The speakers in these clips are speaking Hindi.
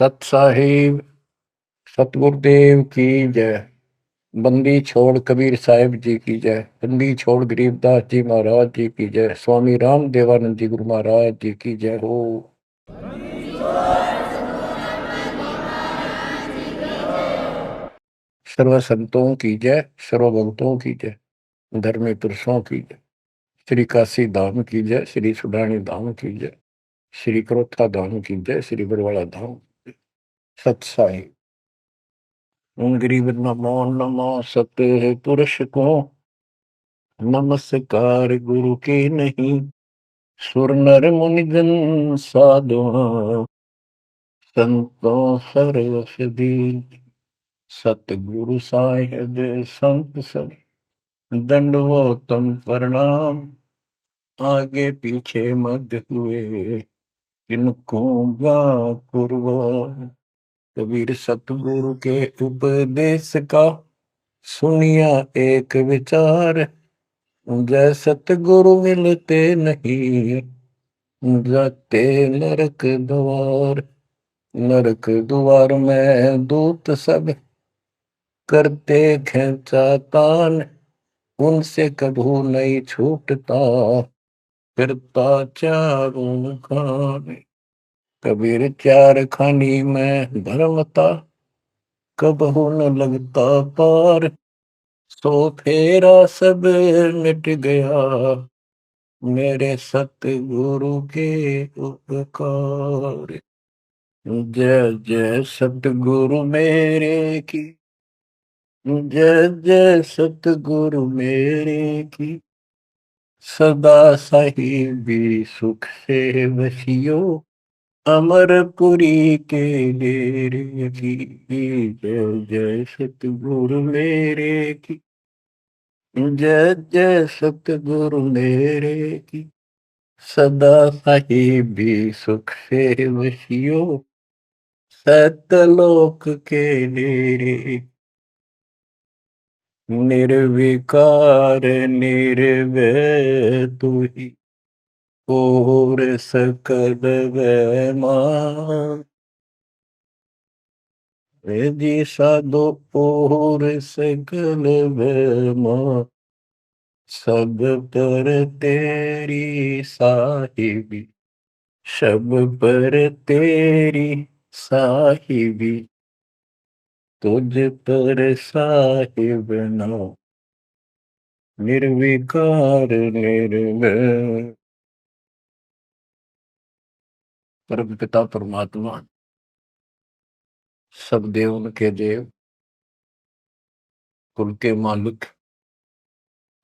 सत साहिब सतगुरुदेव की जय। बंदी छोड़ कबीर साहिब जी की जय। बंदी छोड़ गरीबदास जी महाराज जी की जय। स्वामी राम देवानंद जी गुरु महाराज जी की जय हो। सर्व संतों की जय, सर्व भक्तों की जय, धर्मी पुरुषों की जय। श्री काशी धाम की जय, श्री सुडानी धाम की जय, श्री क्रोथा धाम की जय, श्री बरवाड़ा धाम। सत साहिब। गरीब नमो नमो सत पुरुष को, नमस्कार गुरु के नहीं। सुर नर मुनि जन साधुआ, संतों सरस्वती। सतगुरु साहिब संत सब, दंडवतम प्रणाम। आगे पीछे मत हुए, किनको कुर्बान। कबीर सतगुरु के उपदेश का, सुनिया एक विचार। जय सतगुरु मिलते नहीं, जाते नरक द्वार। नरक द्वार में दूत सब, करते खेचा तान। उनसे कभू नहीं छूटता, फिरता चारों खान। कबीर चार खानी में धर्मता, कबहू न लगता पार। सो फेरा सब मिट गया, मेरे सतगुरु के उपकार। जय जय सतगुरु मेरे की, जय जय सतगुरु मेरे की। सदा साहिबी सुख से बसियो, अमरपुरी के डेरे की। जय जय सतगुरु मेरे की, जय जय सतगुरु मेरे की। सदा साहिबी सुख से बसियो, सतलोक के डेरे। निर्विकार निर्भय तू ही, और सकल वैमान। जी साधो और सकल वैमान। सब पर तेरी साहिबी, सब पर तेरी साहिबी। तुझ पर साहिब ना, निर्विकार निर्भय। परम पिता परमात्मा, सब देव के देव, कुल के मालिक,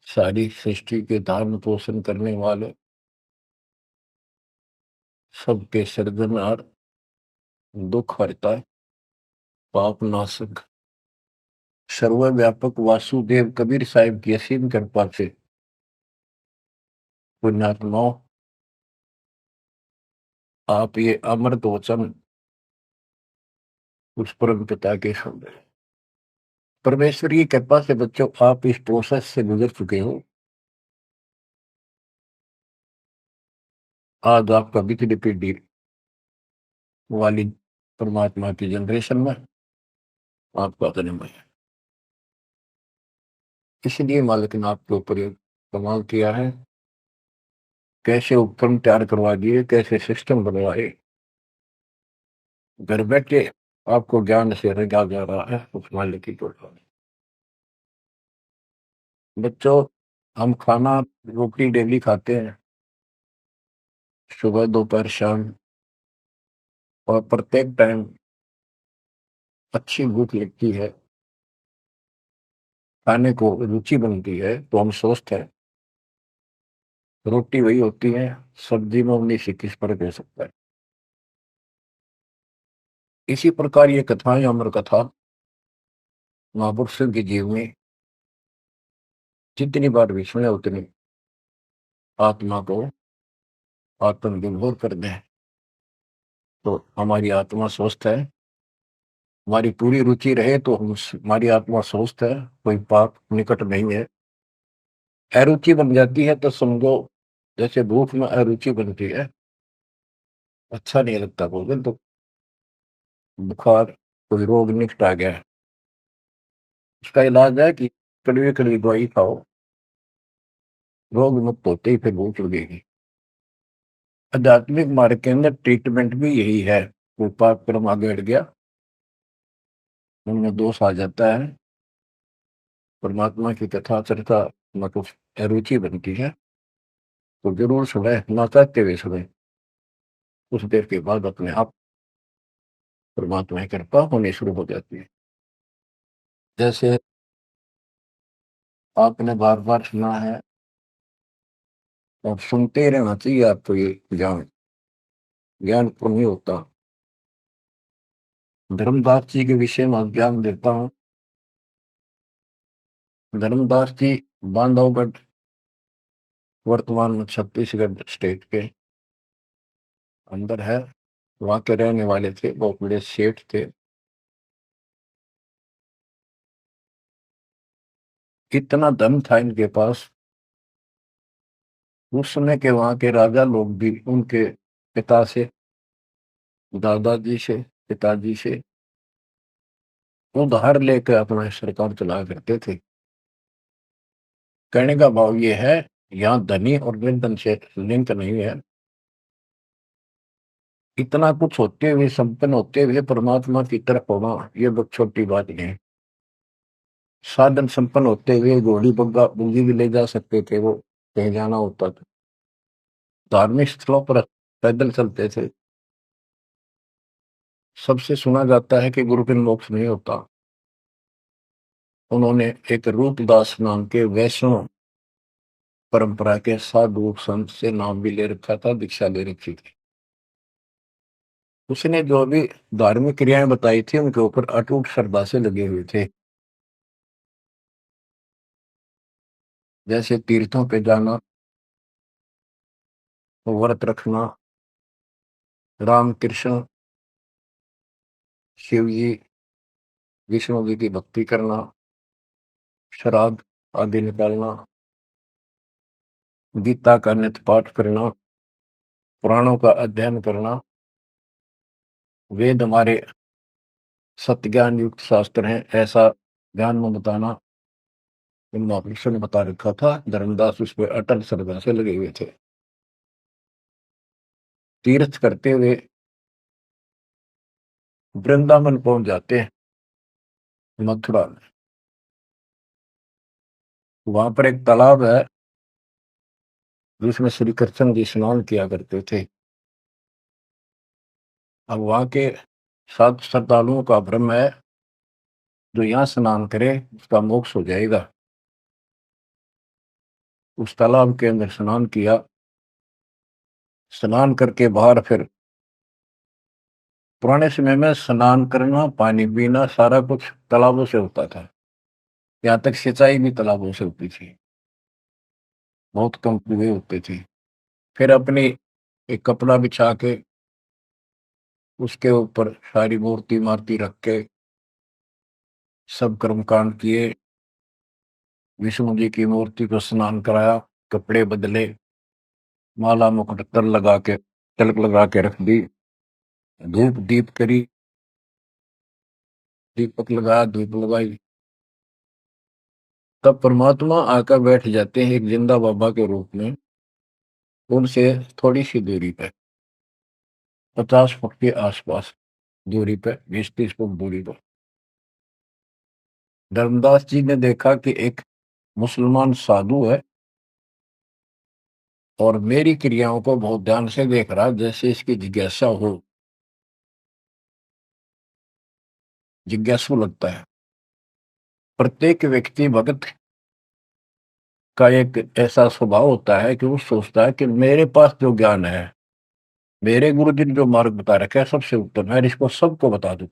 सारी सृष्टि के धारण पोषण करने वाले, सबके सर्जनहार, दुख हरता, पाप नाशक, सर्वव्यापक वासुदेव कबीर साहिब की असीम कृपा से पुण्यात्माओं, आप ये अमृत वचन उस परम पिता के शब्द हैं। परमेश्वर की कृपा से बच्चों, आप इस प्रोसेस से गुजर चुके हो। आज आपका बिजली पीढ़ी वाली परमात्मा की जनरेशन में आपका जन्म है। इसलिए मालिक ने आपके ऊपर ये कमाल किया है। कैसे उपकरण तैयार करवा दिए, कैसे सिस्टम बनवाए, घर बैठे आपको ज्ञान से रंगा जा रहा है उस मालिक की कृपा। बच्चों, हम खाना रोटी डेली खाते हैं, सुबह दोपहर शाम, और प्रत्येक टाइम अच्छी भूख लगती है, खाने को रुचि बनती है, तो हम स्वस्थ हैं। रोटी वही होती है, सब्जी में 19-21 फर्क हो सकता है। इसी प्रकार ये कथाएं, अमर कथा महापुरुषों के जीवनी जितनी बार भी सुने उतनी आत्मा को आत्मविभोर कर दें, तो हमारी आत्मा स्वस्थ है। हमारी पूरी रुचि रहे तो हमारी आत्मा स्वस्थ है, कोई पाप निकट नहीं है। अरुचि बन जाती है तो समझो जैसे भूख में अरुचि बनती है, अच्छा नहीं लगता भोजन। तो बुखार, कोई रोग निकट आ गया, उसका इलाज है कि कड़वी कड़वी दवाई खाओ, रोग मुक्त होते ही फिर भूख लगेगी। आध्यात्मिक मार्ग के अंदर ट्रीटमेंट भी यही है। कोई पाप कर्म आगे अड़ गया, उनमें दोष आ जाता है, परमात्मा की कथा चर्चा में कुछ अरुचि बनती है, तो जरूर सुने, ना चाहते हुए सुने। कुछ देर के बाद अपने आप परमात्मा की कृपा होनी शुरू हो जाती है। जैसे आपने बार बार सुना है और सुनते ही रहना चाहिए आपको, ये ज्ञान ज्ञान को नहीं होता। धर्मदास जी के विषय में ज्ञान देता हूँ। धर्मदास जी बांधवगढ़, वर्तमान में छत्तीसगढ़ स्टेट के अंदर है, वहां के रहने वाले थे, बहुत बड़े सेठ थे। कितना धन था इनके पास, उस समय के वहां के राजा लोग भी उनके पिता से, दादाजी से, पिताजी से उधार लेकर अपना सरकार चलाया करते थे। कहने का भाव ये है, यहाँ धनी और निर्धन से लिंक नहीं है। इतना कुछ होते हुए, संपन्न होते हुए परमात्मा की तरफ होना, ये बहुत छोटी बात नहीं है। साधन संपन्न होते हुए घोड़ी बग्गा बुग्गी भी ले जा सकते थे, वो कहीं जाना होता था। धार्मिक स्थलों पर पैदल चलते थे। सबसे सुना जाता है कि गुरु बिन मोक्ष नहीं होता। उन्होंने एक रूपदास नाम के वैष्णव परंपरा के साधु संत से नाम भी ले रखा था, दीक्षा ले रखी थी। उसने जो भी धार्मिक क्रियाएं बताई थी उनके ऊपर अटूट श्रद्धा से लगे हुए थे। जैसे तीर्थों पे जाना, व्रत रखना, राम कृष्ण, शिव जी, विष्णु जी की भक्ति करना, श्राद्ध आदि निकालना, गीता का नित्य पाठ करना, पुराणों का अध्ययन करना, वेद हमारे सत्य ज्ञान युक्त शास्त्र हैं, ऐसा ज्ञान में बताना, इन महापुरुषों ने बता रखा था। धर्मदास उस पर अटल श्रद्धा से लगे हुए थे। तीर्थ करते हुए वृंदावन पहुंच जाते हैं, मथुरा में। वहां पर एक तालाब है जिसमें श्री कृष्ण जी स्नान किया करते थे। अब वहां के साधु श्रद्धालुओं का भ्रम है, जो यहाँ स्नान करे उसका मोक्ष हो जाएगा। उस तालाब के अंदर स्नान किया, स्नान करके बाहर फिर, पुराने समय में स्नान करना, पानी पीना, सारा कुछ तालाबों से होता था। यहाँ तक सिंचाई भी तालाबों से होती थी, बहुत कम कुएं होते थे। फिर अपनी एक कपड़ा बिछा के उसके ऊपर सारी मूर्ति मारती रख के सब कर्मकांड किए। विष्णु जी की मूर्ति को स्नान कराया, कपड़े बदले, माला मुकुट तर लगा के, तिलक लगा के रख दी, धूप दीप करी, दीपक लगाया, धूप लगाई। तब परमात्मा आकर बैठ जाते हैं एक जिंदा बाबा के रूप में, उनसे थोड़ी सी दूरी पे, 50 फुट के आसपास दूरी पे, 20-30 फुट दूरी पर। धर्मदास जी ने देखा कि एक मुसलमान साधु है और मेरी क्रियाओं को बहुत ध्यान से देख रहा है, जैसे इसकी जिज्ञासा हो, जिज्ञासु लगता है। प्रत्येक व्यक्ति भगत का एक ऐसा स्वभाव होता है कि वो सोचता है कि मेरे पास जो ज्ञान है, मेरे गुरु जी ने जो मार्ग बता रखा है, सबसे उत्तम है, इसको सबको बता दूं।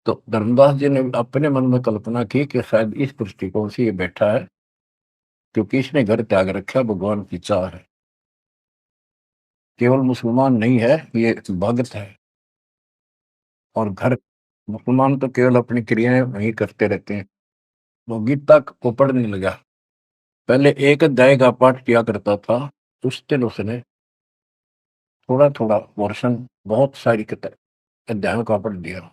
तो धर्मदास जी ने अपने मन में कल्पना की कि शायद इस दृष्टिकोण से ये बैठा है, क्योंकि इसने घर त्याग रखा, भगवान की चाह है। केवल मुसलमान नहीं है, ये भगत है। और घर, मुसलमान तो केवल अपनी क्रियाएं वही करते रहते हैं। वो गीता को पढ़ने लगा। पहले एक अध्याय का पाठ किया करता था, उस दिन उसने थोड़ा थोड़ा पोर्शन, बहुत सारी किताब अध्यायों का पढ़ दिया।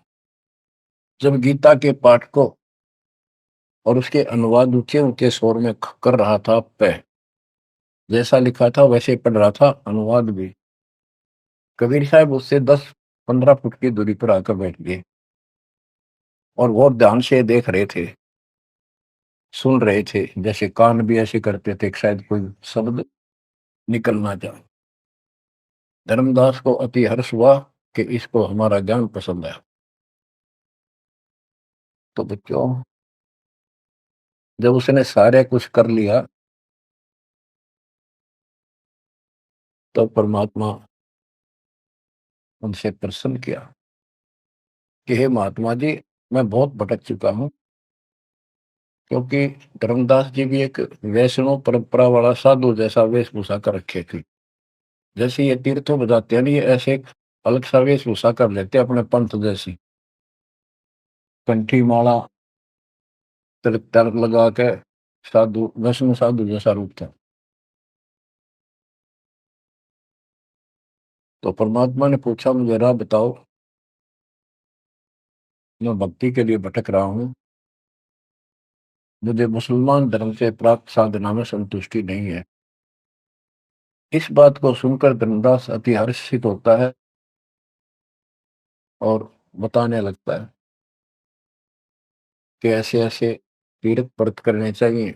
जब गीता के पाठ को और उसके अनुवाद ऊंचे ऊंचे स्वर में कर रहा था, पे जैसा लिखा था वैसे पढ़ रहा था, अनुवाद भी। कबीर साहब उससे 10-15 फुट की दूरी पर आकर बैठ गए और बहुत ध्यान से देख रहे थे, सुन रहे थे, जैसे कान भी ऐसे करते थे कि शायद कोई शब्द निकल ना जाए। धर्मदास को अति हर्ष हुआ कि इसको हमारा ज्ञान पसंद है। तो बच्चों, जब उसने सारे कुछ कर लिया तो परमात्मा उनसे प्रसन्न किया कि हे महात्मा जी, मैं बहुत भटक चुका हूं, क्योंकि धर्मदास जी भी एक वैष्णव परंपरा वाला साधु जैसा वेशभूषा कर रखे थे। जैसे ये तीर्थों में जाते हैं ना, ये ऐसे एक अलग सा वेशभूषा कर लेते हैं अपने पंथ जैसी, कंठी माला, तिलक तिलक लगा के साधु, वैष्णव साधु जैसा रूप था। तो परमात्मा ने पूछा, मुझे राह बताओ, मैं भक्ति के लिए भटक रहा हूँ, मुझे मुसलमान धर्म से प्राप्त साधना में संतुष्टि नहीं है। इस बात को सुनकर धर्मदास अति हर्षित होता है और बताने लगता है कि ऐसे ऐसे तीर्थ व्रत करने चाहिए।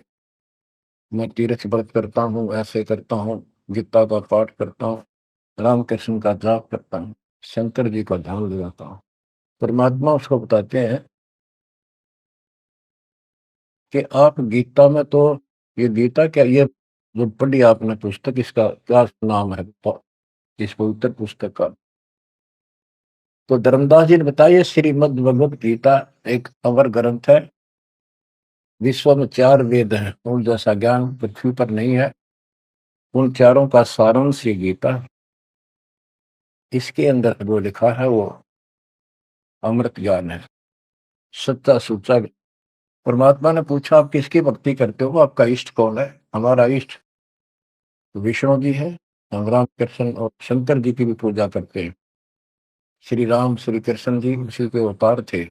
मैं तीर्थ व्रत करता हूँ, ऐसे करता हूँ, गीता का पाठ करता हूँ, रामकृष्ण का जाप करता हूँ, शंकर जी का ध्यान लगाता हूँ। परमात्मा उसको बताते हैं कि आप गीता में तो, ये गीता क्या, ये जो पढ़ी आपने पुस्तक, इसका क्या नाम है इस पवित्र पुस्तक का? तो धर्मदास जी ने बताया, श्रीमद् भगवत गीता एक अवर ग्रंथ है, विश्व में 4 वेद हैं, उन जैसा ज्ञान पृथ्वी पर नहीं है, उन चारों का सारांश ये गीता। इसके अंदर जो लिखा है वो अमृत ज्ञान है, सच्चा सुच्चा। परमात्मा ने पूछा, आप किसकी भक्ति करते हो, आपका इष्ट कौन है? हमारा इष्ट विष्णु जी है, हम राम कृष्ण और शंकर जी की भी पूजा करते हैं। श्री राम श्री कृष्ण जी उसी के अवतार थे,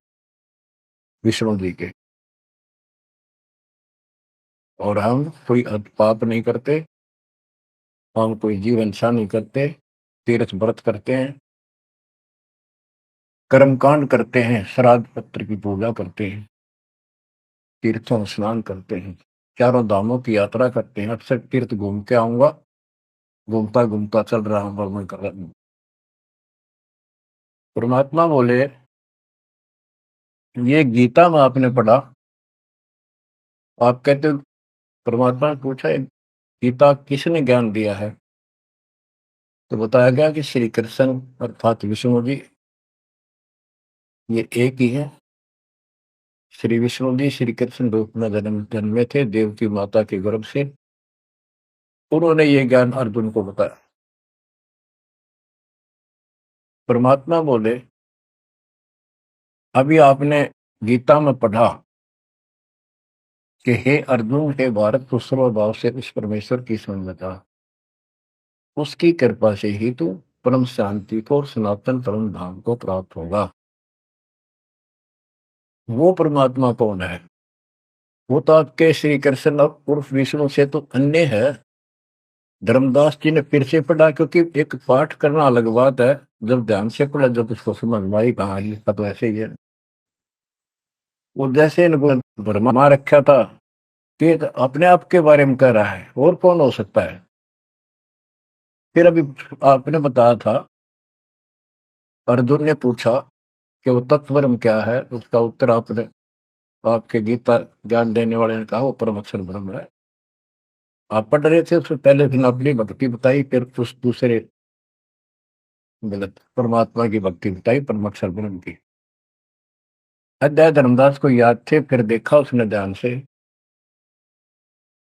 विष्णु जी के। और हम कोई पाप नहीं करते, हम कोई जीव हिंसा नहीं करते, तीर्थ व्रत करते हैं, कर्मकांड करते हैं, श्राद्ध पत्र की पूजा करते हैं, तीर्थों में स्नान करते हैं, चारों धामों की यात्रा करते हैं। अक्सर तीर्थ घूम के आऊंगा, घूमता घूमता चल रहा हूँ, मैं कर रहा हूँ। परमात्मा बोले, ये गीता में आपने पढ़ा, आप कहते हो, परमात्मा ने पूछा, गीता किसने ज्ञान दिया है? तो बताया गया कि श्री कृष्ण अर्थात विष्णु जी, ये एक ही है। श्री विष्णु जी श्री कृष्ण रूप में जन्मे थे देव की माता के गर्भ से, उन्होंने ये ज्ञान अर्जुन को बताया। परमात्मा बोले, अभी आपने गीता में पढ़ा कि हे अर्जुन, हे भारत, तू सर्वभाव से उस परमेश्वर की समझ में था, उसकी कृपा से ही तू परम शांति को और सनातन परम धाम को प्राप्त होगा। वो परमात्मा कौन है? वो तो आपके श्री कृष्ण उर्फ विष्णु से तो अन्य है। धर्मदास जी ने फिर से पढ़ा, क्योंकि एक पाठ करना अलग बात है, जब ध्यान से पढ़ा, जब उसको समझ में आई, कहा लिखा तो ऐसे ही है। वो जैसे इनको भरमा रखा था कि अपने आप के बारे में कह रहा है, और कौन हो सकता है? फिर अभी आपने बताया था, अर्जुन ने पूछा कि वो तत्वरम क्या है, उसका उत्तर आपने, आपके गीता ज्ञान देने वाले ने कहा वो परम अक्षर ब्रह्म है। आप पढ़ रहे थे, उससे पहले फिर अपनी भक्ति बताई, फिर उस दूसरे गलत परमात्मा की भक्ति बताई, परम अक्षर ब्रह्म की। अध्याय धर्मदास को याद थे, फिर देखा उसने ध्यान से,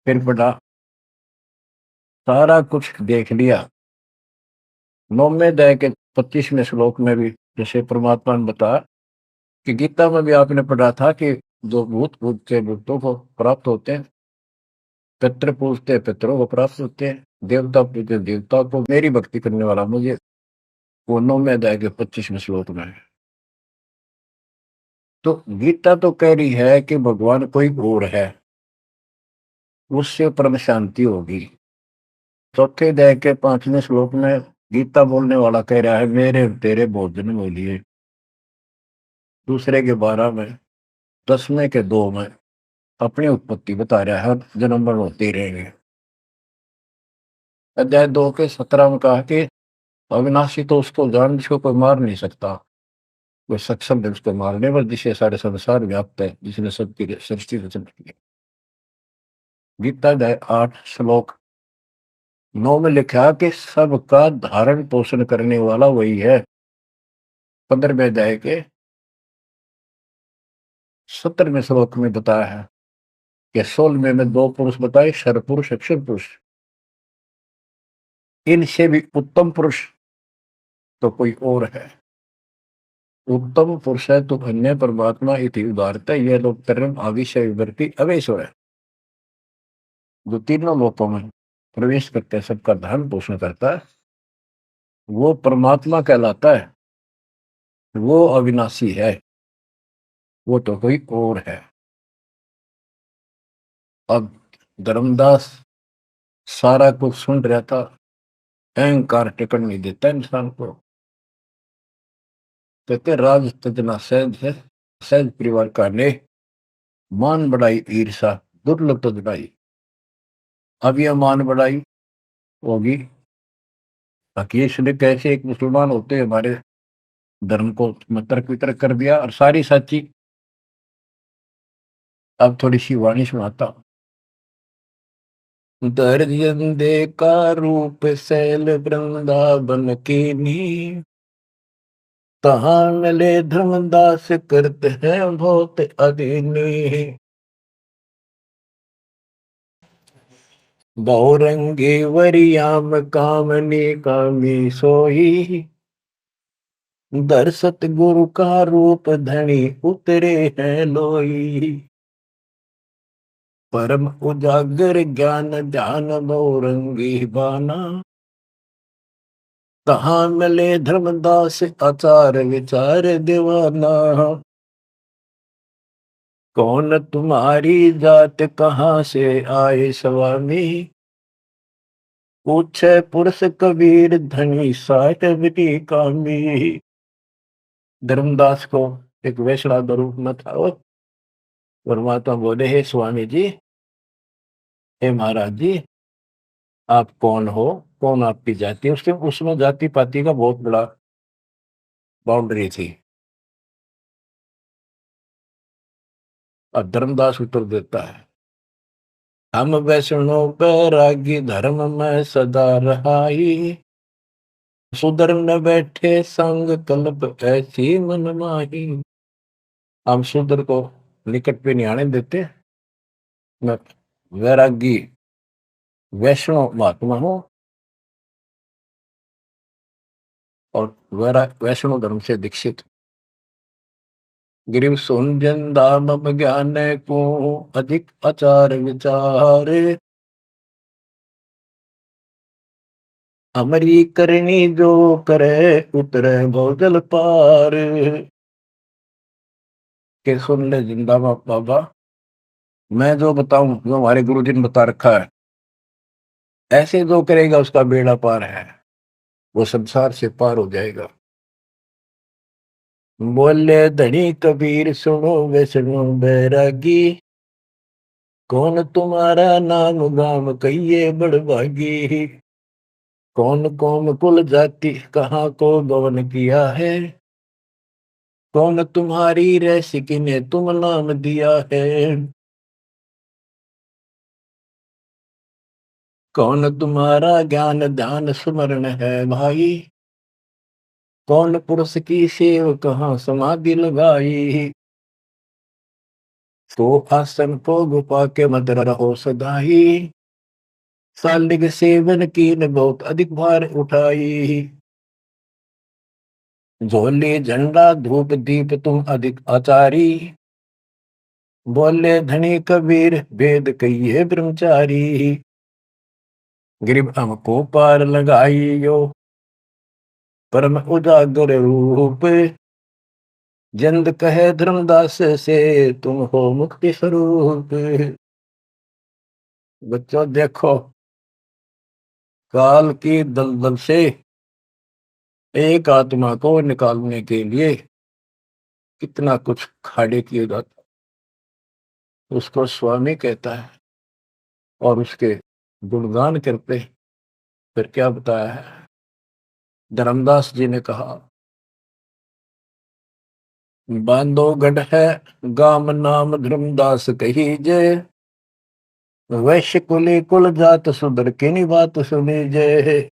फिर पढ़ा, सारा कुछ देख लिया। 9वें अध्याय के 25वें श्लोक में भी जैसे परमात्मा ने बताया कि गीता में भी आपने पढ़ा था कि जो भूत पूजते भूतों को प्राप्त होते हैं, पितृ पूजते पितरों को प्राप्त होते हैं, देवता पूजते देवता को, मेरी भक्ति करने वाला मुझे, वो 9वें अध्याय के 25वें श्लोक में है। तो गीता तो कह रही है कि भगवान कोई और है, उससे परम शांति होगी। चौथे अध्याय के 5वें श्लोक में गीता बोलने वाला कह रहा है मेरे तेरे बहुत जन्म हो लिए। दूसरे के 12 में, 10वें के 2 में अपनी उत्पत्ति बता रहा है, जन्म मरण होते ही रहेंगे। अध्याय 2 के 17 में कहा कि अविनाशी तो उसको जान जिसको कोई मार नहीं सकता, कोई सक्षम है उसको मारने पर, जिसे सारे संसार व्याप्त है, जिसने सबकी सृष्टि रचना की। गीता अध्याय 8 श्लोक 9 में लिखा कि सबका धारण पोषण करने वाला वही है। 15वें अध्याय के 17वें श्लोक में बताया है कि 16वें में 2 पुरुष बताए, शर पुरुष, अक्षर पुरुष। इनसे भी उत्तम पुरुष तो कोई और है। उत्तम पुरुष है तो अन्य परमात्मा इति उदारता, यह लोग तरम आविषय विवर्ती अवेशो है, जो तीनों लोकों में प्रवेश करते हैं, सबका धारण पोषण करता है, वो परमात्मा कहलाता है। वो अविनाशी है, वो तो कोई और है। अब धर्मदास सारा कुछ सुन रहा था, अहंकार टिकट नहीं देता इंसान को। कहते राज तजना सहज है, सहज परिवार का ने मान बढ़ाई ईर्षा दुर्लभ तजनाई। अब यह मान बढ़ाई होगी, बाकी इसने कैसे एक मुसलमान होते हमारे धर्म को तर्क वितर्क कर दिया और सारी सच्ची। अब थोड़ी सी वाणी सुनाता हूं। दर्जन का रूप शैल वृंदावन की नी, तहां मिले धर्मदास करते हैं बहुत अधीनी। बहुरंगी वरियाम कामनी कामी सोई, दर्शत गुरु का रूप धनी उतरे हैं लोई। परम उजागर ज्ञान ध्यान बहुरंगी बाना, कहाँ मिले धर्मदास आचार विचार दीवाना। कौन तुम्हारी जात कहाँ से आए स्वामी, पूछे पुरुष कबीर धनी साहिबी कामी। धर्मदास को एक वैष्णव रूप में था, और परमात्मा बोले हे स्वामी जी, हे महाराज जी, आप कौन हो, कौन आपकी जाति। उसके उसमें जाति पाति का बहुत बड़ा बाउंड्री थी। और धर्मदास उत्तर देता है, हम वैष्णव बैरागी धर्म में सदा रहाई, सुधर न बैठे संग कल्प ऐसी मन माही। हम सुधर को निकट पे नहीं आने देते। मैं वैरागी वैष्णव महात्मा हूं, और वैष्णव धर्म से दीक्षित। गिरिव सुनजन दाम ज्ञान को अधिक आचार विचारे, अमरी करनी जो करे उतरे भोजल पार। के सुन ले जिंदा बाबा, मैं जो बताऊं, जो हमारे गुरु जी ने बता रखा है, ऐसे जो करेगा उसका बेड़ा पार है, वो संसार से पार हो जाएगा। बोले धनी कबीर सुनो वैष्णो बैरागी, कौन तुम्हारा नाम गाम कहिए बड़भागी। कौन कौम कुल जाति कहाँ को गवन किया है, कौन तुम्हारी रैसिकी ने तुम नाम दिया है। कौन तुम्हारा ज्ञान ध्यान स्मरण है भाई, कौन पुरुष की सेव कहाँ समाधि लगाई। तो आसन को गुफा के मत रहो सदाई, सालिग सेवन की न बहुत अधिक भार उठाई। झोली झंडा धूप दीप तुम अधिक आचारी, बोले धनी कबीर वेद कहिए ब्रह्मचारी। गिरिब हमको पार लगाइयो परम उजागर रूप, जिंद कहे धर्मदास से तुम हो मुक्ति स्वरूप। बच्चों देखो, काल की दलदल से एक आत्मा को निकालने के लिए कितना कुछ खाड़े किए जाता, उसको स्वामी कहता है और उसके गुणगान करते। फिर क्या बताया है, धर्मदास जी ने कहा, बांधोगढ़ है गाम नाम धर्मदास कही जय, वैश्य कुली कुल जात सुधर की नी बात सुनी जय।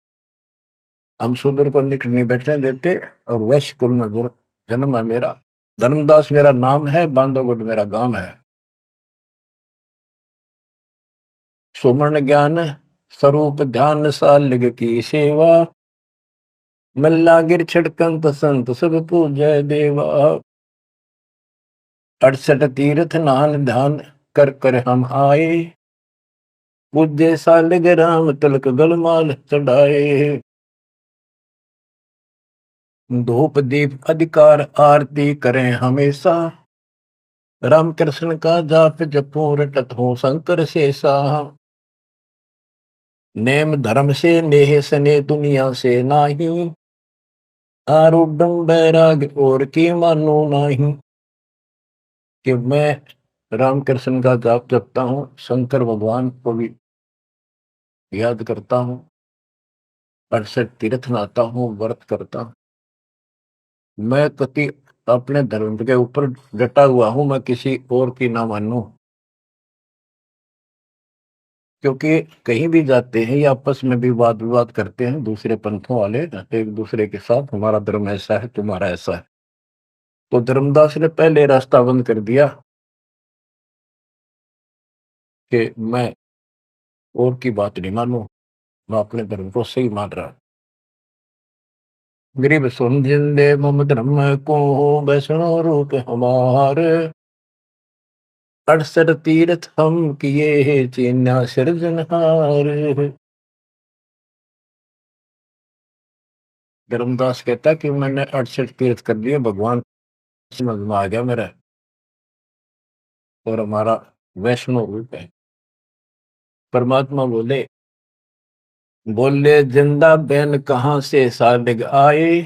हम सुधर को निकट नहीं बैठने देते और वैश्य कुल में जन्म है मेरा, धर्मदास मेरा नाम है, बांधोगढ़ मेरा गांव है। सुमन ज्ञान स्वरूप ध्यान सालिग की सेवा, मल्ला गिर छिड़कंत संत सब पूजय देवा। 68 तीर्थ नान ध्यान कर कर हम आए, पूज्य सालिग राम तिलक गलमाल चढ़ाए। धूप दीप अधिकार आरती करें हमेशा, राम कृष्ण का जाप जपो रटत हो शंकर शेषा। नेम धर्म से नेह सने दुनिया से नाही, आरूढ़ बैराग और की मानो नाही। कि मैं रामकृष्ण का जाप जपता हूँ, शंकर भगवान को भी याद करता हूँ, 68 तीर्थ नहाता हूँ, व्रत करता हूँ। मैं कति अपने धर्म के ऊपर डटा हुआ हूँ, मैं किसी और की ना मानूं। क्योंकि कहीं भी जाते हैं या आपस में भी वाद विवाद करते हैं दूसरे पंथों वाले एक दूसरे के साथ, हमारा धर्म ऐसा है, तुम्हारा ऐसा है। तो धर्मदास ने पहले रास्ता बंद कर दिया कि मैं और की बात नहीं मानूं, मैं अपने धर्म को सही मान रहा। गरीब सुन जिंदे मम धर्म को, वैष्णो रूप हमार, 68 तीर्थ हम किए चीन्या सिरजनहार। धर्मदास कहता कि मैंने 68 तीर्थ कर लिए, भगवान समझ में आ गया मेरा, और हमारा वैष्णो रूप है। परमात्मा बोले, बोले जिंदा बैन कहां से सालिग आए,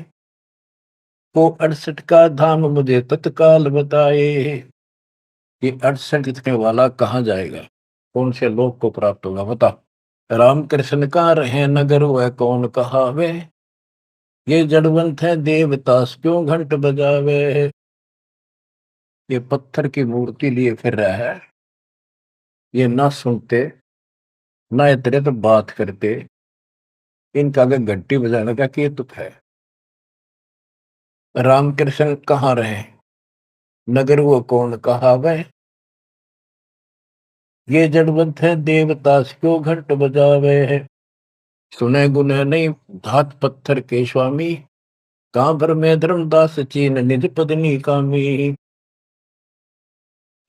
को 68 का धाम मुझे तत्काल बताए। ये 68 लिखने वाला कहाँ जाएगा, कौन से लोक को प्राप्त होगा, बता। राम कृष्ण का रहे नगर वह कौन कहावे, ये जड़वंत है देवतास क्यों घंट बजावे। ये पत्थर की मूर्ति लिए फिर रहा है, ये ना सुनते ना इतरे तो बात करते, इनका अगर घंटी बजाने का क्या तुक है। राम कृष्ण कहाँ रहे, नगर वो कौन कहावे, ये जड़वंत है देवतास क्यों घंट बजावे। सुने गुने नहीं धात पत्थर के स्वामी, कहां भर में धर्मदास चीन निज पदनी कामी।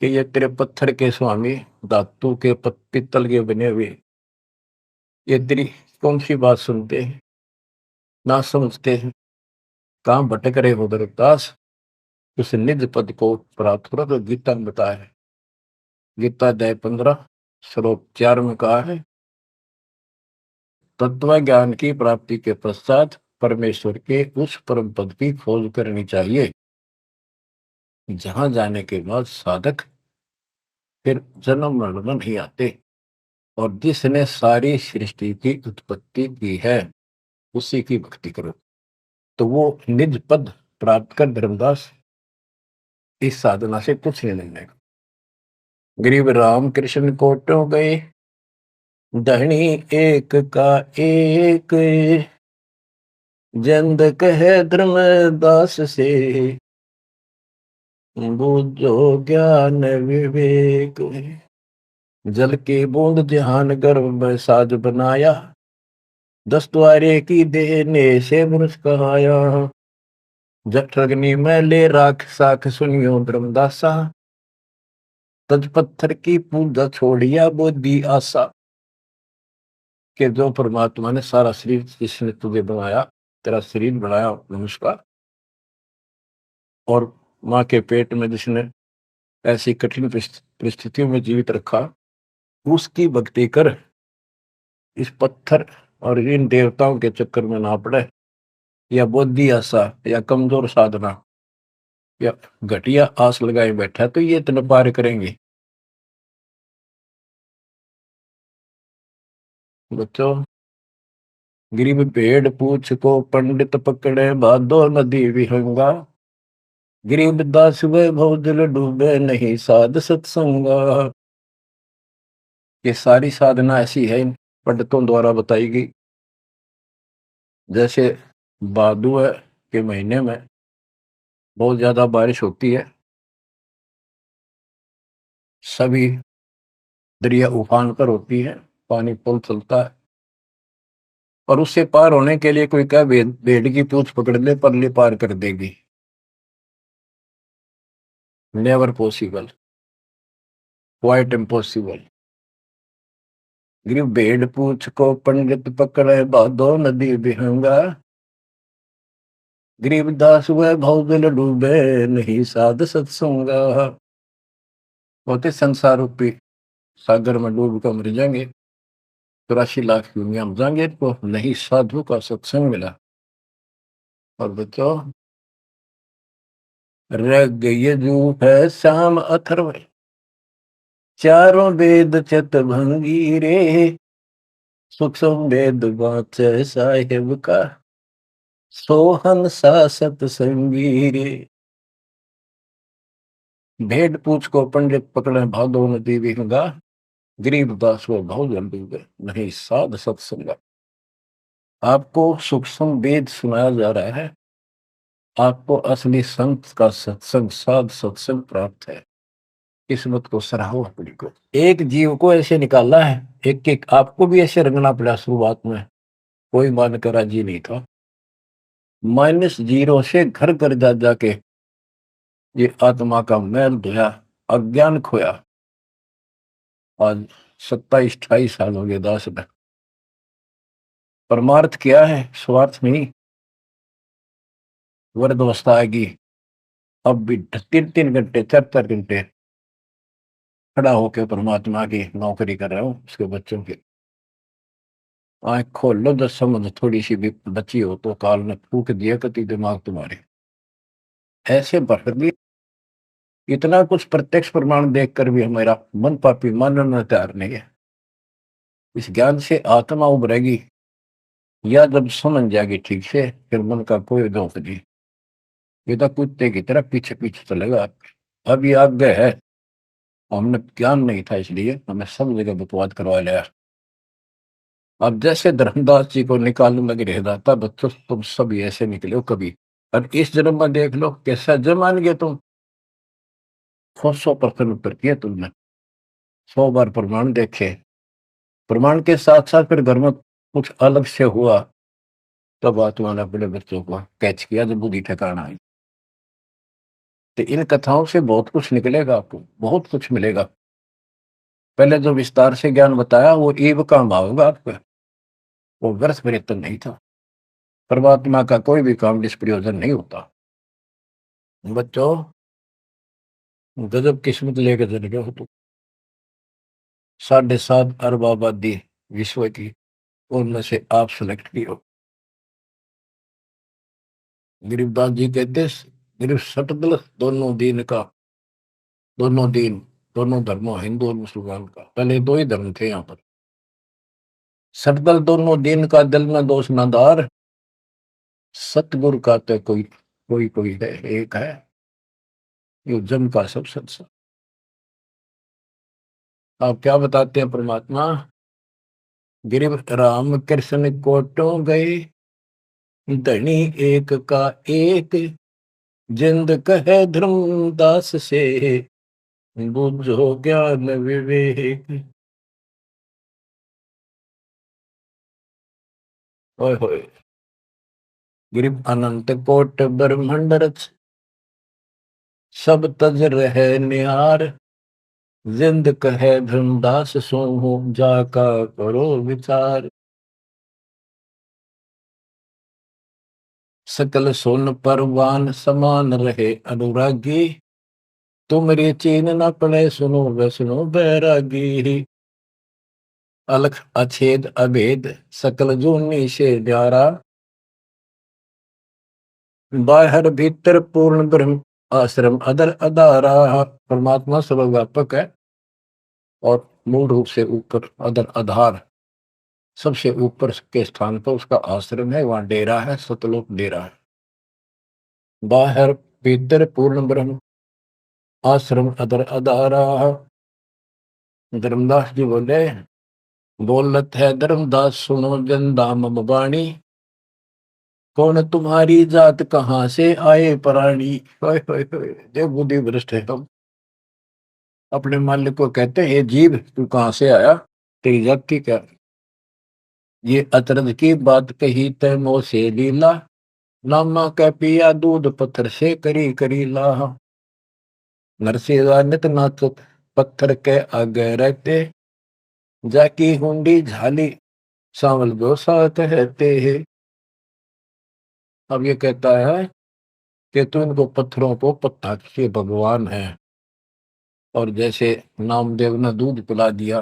कि ये तेरे पत्थर के स्वामी, धातु के पित्तल के बने हुए, ये तेरी कौन सी बात सुनते हैं, ना समझते हैं। कहां भटक रहे हो धर्मदास, उस निज पद को प्राप्त करो। तो गीता में बताया है, गीता अध्याय 15 श्लोक 4 में कहा है, तत्व ज्ञान की प्राप्ति के पश्चात परमेश्वर के उस परम पद की खोज करनी चाहिए, जहां जाने के बाद साधक फिर जन्म मरण में नहीं आते। और जिसने सारी सृष्टि की उत्पत्ति की है उसी की भक्ति करो, तो वो निज पद प्राप्त कर धर्मदास इस साधना से कुछ नहीं लेगा। गरीब राम कृष्ण कोटो गए, धनी एक का एक, जंद कहे धर्मदास से, बूझो ज्ञान विवेक। जल की बूंद जहान गर्भ में साज बनाया, 10 द्वारे की देने से मनुष कहाया। जठरग्नि में ले राख साख सुनियो धर्मदासा, तज पत्थर की पूजा छोड़िया बुद्धि आशा। के जो परमात्मा ने सारा शरीर जिसने तुझे बनाया, तेरा शरीर बनाया मनुष्य का, और माँ के पेट में जिसने ऐसी कठिन परिस्थितियों में जीवित रखा, उसकी भक्ति कर, इस पत्थर और इन देवताओं के चक्कर में ना पड़े, या बुद्धि आशा या कमजोर साधना या घटिया आस लगाए बैठा तो ये इतना पार करेंगे। बच्चों, गिरिब भेड़ पूछ को पंडित पकड़े, भादो नदी विहंगा, गरीब दास वैभव दिल डूबे, नहीं साध सत्संगा। ये सारी साधना ऐसी है इन पंडितों द्वारा बताई गई। जैसे भादुआ के महीने में बहुत ज्यादा बारिश होती है, सभी दरिया उफान पर होती है, पानी पुल चलता है, और उससे पार होने के लिए कोई क्या भेड़ की पूंछ पकड़ ले, परली पार कर देगी। Never possible, quite impossible. गिर भेड़ पूछ को पंडित पकड़े, भादो नदी विहंगा, गरीबदास वह भवदिल डूबे, नहीं साध सत्संगा। होते संसार रूपी सागर में डूब कर मर जाएंगे, 84 लाख दुनिया में जाएंगे, तो नहीं साधु का सत्संग मिला। और बच्चों, रग यजु है श्याम अथर्व, चारों वेद चित भंगी रे, सूक्ष्म वेद वाचे साहेब का, सोहन सा सत्संगी रे। भेड़ पूछ को पंडित पकड़े, भादो नदी विहंगा, गरीबदास वो बहुत जल्दी गए, नहीं साध सत्संग। आपको सूक्ष्म वेद सुनाया जा रहा है, आपको असली संत का सत्संग, साध सत्संग प्राप्त है। किस्मत को सराहो अपनी को। एक जीव को ऐसे निकाला है, एक एक आपको भी ऐसे रंगना पड़ा। शुरुआत में कोई मानकर राजी नहीं था, -0 से घर घर जा जाके ये आत्मा का मैल धोया, अज्ञान खोया। आज 27-28 साल हो गए दास में। परमार्थ क्या है? स्वार्थ नहीं। वृद्ध अवस्था आएगी, अब भी 3-3 घंटे 4-4 घंटे खड़ा होकर परमात्मा की नौकरी कर रहा हूँ, उसके बच्चों की। आंख खोल लो, 10 समझ थोड़ी सी भी बची हो तो काल ने फूक दिया कति दिमाग तुम्हारे। ऐसे भर भी इतना कुछ प्रत्यक्ष प्रमाण देखकर भी हमारा मन पापी मानना तैयार नहीं है। इस ज्ञान से आत्मा उभरेगी, या जब समझ जाएगी ठीक से, फिर मन का कोई दोष नहीं। ये तो कुत्ते की तरह पीछे पीछे चलेगा। अब ये आज्ञा है, हमने ज्ञान नहीं था इसलिए हमें सब जगह बकवाद करवा लिया। अब जैसे धर्मदास जी को निकालने लगे रह जाता, बच्चों तुम सब ऐसे निकले हो कभी, और इस जन्म में देख लो कैसा जन्म मान गए तुम। 100% उत्तर किया तुमने, 100 बार प्रमाण देखे, प्रमाण के साथ साथ फिर घर में कुछ अलग से हुआ, तब आत्मा ने अपने बच्चों को कैच किया, जब बुद्धि ठिकाना आई। तो इन कथाओं से बहुत कुछ निकलेगा, आपको बहुत कुछ मिलेगा। पहले जो विस्तार से ज्ञान बताया वो ईव काम आओगा आपका, वो व्यर्थ प्रयत्न नहीं था। परमात्मा का कोई भी काम निष्प्रयोजन नहीं होता। बच्चों, गजब किस्मत लेके चले गए हो तुम। 7.5 अरब आबादी विश्व की, उनमें से आप सिलेक्ट की हो। गरीबदास जी कहते, गरीब सटदल दोनों दीन का, दोनों दीन, दोनों धर्मों, हिंदू और मुसलमान का। पहले 2 ही धर्म थे यहाँ पर। सटदल दोनों दीन का, दिल में दोष न दार, सतगुरु का तो कोई कोई कोई है, एक है, ये जम का सब सत्संग। आप क्या बताते हैं परमात्मा? गिरिव राम कृष्ण कोटो गए, धनी एक का एक, जिंद कहे धर्मदास से, बुझो ज्ञान विवेक। ओए होए, गिरिव अनंत कोट ब्रह्मांड रच, सब तज रहे निहार, जिंद कहे धर्मदास सो, जाका करो विचार। सकल सोन परवान समान रहे अनुरागी, तुमरी चीन न पड़े सुनो वैष्णो बैरागी। अलख अछेद अभेद सकल जूनी से न्यारा, बाहर भीतर पूर्ण ब्रह्म आश्रम अदर अदारा। परमात्मा सर्वव्यापक है और मूल रूप से ऊपर अदर आधार सबसे ऊपर के स्थान पर उसका आश्रम है, वहां डेरा है, सतलोक डेरा है। बाहर भीतर पूर्ण ब्रह्म आश्रम अदर अदारा। धर्मदास जी बोले, बोलत है धर्मदास सुनो जन दाम बाणी, कौन तुम्हारी जात कहाँ से आए प्राणी। जो बुद्धि भ्रष्ट है हम अपने मालिक को कहते हैं, ये जीव तू कहाँ से आया, तेरी जाति क्या। ये अतरज की बात कही तय मोह से लीला, नामा कै पिया दूध पत्थर से करी करी लाह। नरसिंह नित नाथ पत्थर के आगे रहते, जाकी हुंडी झाली सांवल गो साथ कहते हैं। अब ये कहता है कि तू इनको पत्थरों को पत्ता के भगवान है, और जैसे नामदेव ने दूध पिला दिया,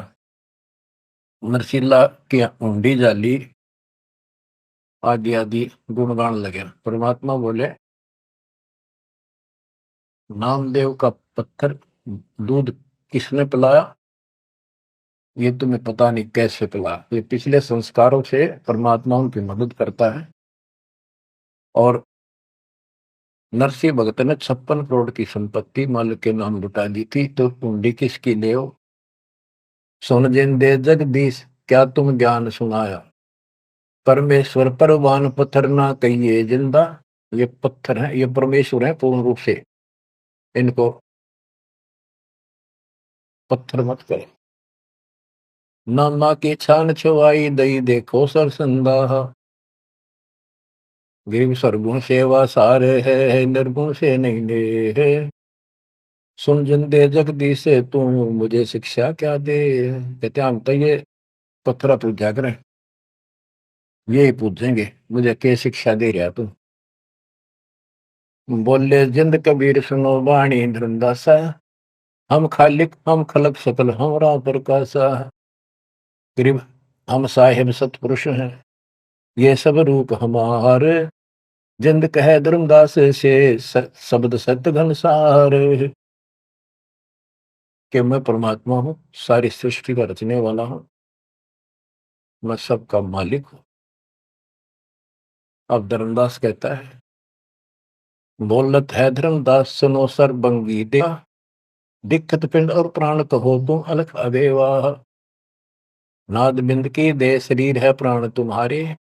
नरसिल्ला की हुंडी जाली, आदि आदि गुणगान लगे। परमात्मा बोले, नामदेव का पत्थर दूध किसने पिलाया, ये तुम्हें पता नहीं कैसे पिलाया। ये पिछले संस्कारों से परमात्मा उनकी मदद करता है। और नरसिंह भगत ने 56 करोड़ की संपत्ति मालिक के नाम लुटा दी थी, तो हुंडी किसकी ले हो। सुन जिन दे जगदीश क्या तुम ज्ञान सुनाया, परमेश्वर परवान पत्थर ना कहिए जिंदा। ये पत्थर है, ये परमेश्वर है पूर्ण रूप से, इनको पत्थर मत करे। नामा की छान छुआई दई देखो सरसंदा, गिरिव सरगुण सेवा सारे है निर्गुण से नहीं ले है। सुन जिन दे जगदीश से तू मुझे शिक्षा क्या दे। कहते हम तो ये पत्थर पूजा करें, यही पूछेंगे मुझे क्या शिक्षा दे रहा तू। बोले जिंद कबीर सुनो वाणी धर्मदासा, हम खालिक हम खलक सकल हमरा प्रकाशा। गरीब हम साहिब सतपुरुष हैं, ये सब रूप हमारे, जिंद कहे धर्मदास से शब्द सत्य घनसार। कि मैं परमात्मा हूँ, सारी सृष्टि का रचने वाला हूँ, मैं सबका मालिक हूँ। अब धर्मदास कहता है, बोलत है धर्मदास सुनो सर्वंगी दे, दिक्कत पिंड और प्राण कहो तुम अलख अबेवा। नाद बिंद की दे शरीर है प्राण तुम्हारे,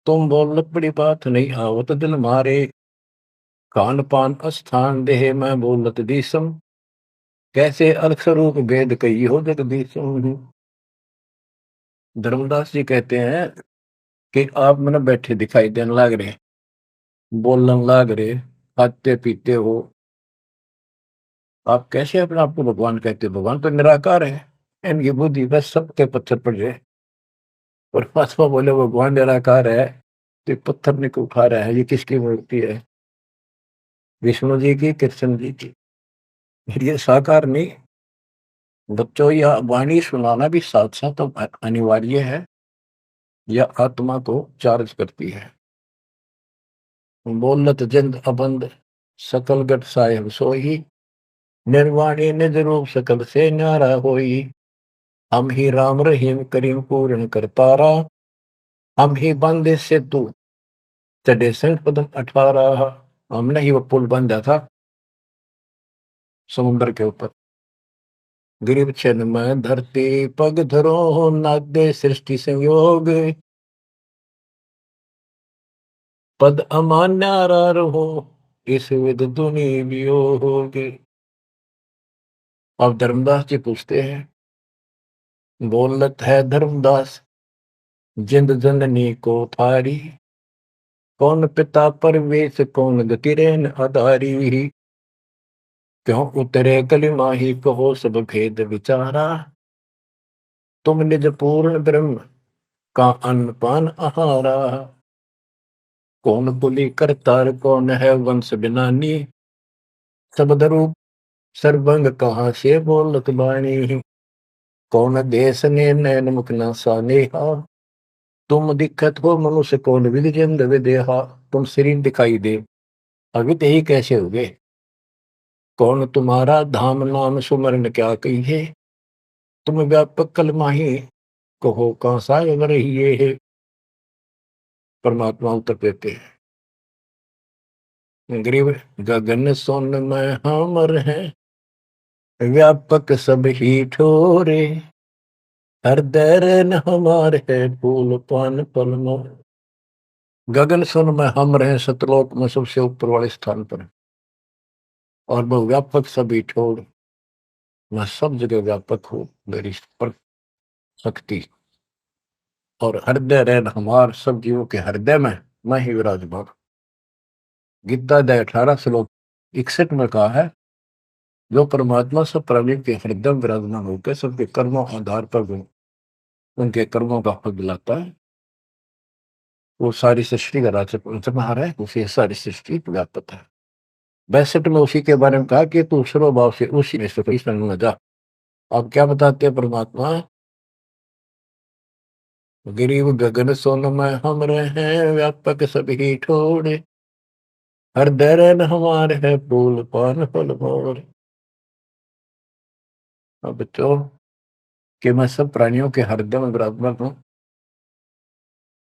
तुम बोलत बड़ी बात नहीं आवत दिल मारे। खान पान स्थान देह मैं बोलत दीसम, कैसे अलख स्वरूप भेद कही हो जगदीशम। धर्मदास जी कहते हैं कि आप मैंने बैठे दिखाई देने लग रहे, बोलने लग रहे, खाते पीते हो, आप कैसे अपने आप को भगवान कहते हो। भगवान तो निराकार है, इनकी बुद्धि बस सबके पत्थर पड़ जाए। परमात्मा बोले भगवान निराकार है, तो ये पत्थर ने क्यों उठा रहा है, ये किसकी मूर्ति है, विष्णु जी की कृष्ण जी की। फिर ये साकार नहीं। बच्चों यह वाणी सुनाना भी साथ साथ अनिवार्य है, यह आत्मा को चार्ज करती है। बोलत जिंद अबंद सकल गट साहेब सोही, निर्वाणी निज रूप सकल से न्यारा होई। हम ही राम रहीम करीम पूर्ण करतारा, हम ही बंदे से तू चढ़े संग पदम 18। हमने ही वो पुल बंधा था समुद्र के ऊपर। गिरिव छन में धरती पग धरो, नादे सृष्टि संयोग, पद अमान्यारा रहो, इस विद दुनि वियोग। अब धर्मदास जी पूछते हैं, बोलत है धर्मदास जिंद जननी को थारी, कौन पिता परवेश कौन गति रेन आधारी। क्यों उतरे कलिमा ही कहो सब भेद विचारा, तुम निज पूर्ण ब्रह्म का अन्न पान आहारा। कौन कुली करतार, कौन है वंश बिनानी, शब्द रूप सर्वंग कहाँ से बोलत बाणी। कौन देश ने नैन मुख न सानेहा, तुम दिखत हो मनुष्य कौन विधि जिंद विदेहा। तुम शरीर दिखाई दे, अवित ही कैसे हो गए। कौन तुम्हारा धाम नाम सुमरन क्या कहिए, तुम व्यापक कल माही, कहो कहाँ साय रहिए है। परमात्मा उत्तर देते हैं, गरीब गगन सोन में हमर है, व्यापक सब ही ठोरे, हृदय रैन हमार है, फूल पान पल मोर। गगन सुन में हम रहे, सतलोक में सबसे ऊपर वाले स्थान पर, और वह व्यापक सभी ठोर, मैं सब जगह व्यापक हूँ, मेरी पर शक्ति। और हृदय रैन हमार, सब जीवों के हृदय में मैं ही विराजमान। गीता अध्याय 18 श्लोक 61 में कहा है, जो परमात्मा सब प्राणी के हृदय में विराजमान होकर सबके कर्मों आधार पर उनके कर्मों का फल दिलाता है, वो सारी सृष्टि का राज्य पंचमहार है, उसे सारी सृष्टि व्यापक है। 62 में उसी के बारे में कहा कि तू सर्वभाव से उसी में से संग में जा। अब क्या बताते हैं परमात्मा, गिरीव गगन सोन में हम रहे, व्यापक सभी ठोड़े, हृदय रैन हमारे है, फूल पान फल मोर। अब बच्चों कि मैं सब प्राणियों के हृदय में विराजमान हूँ,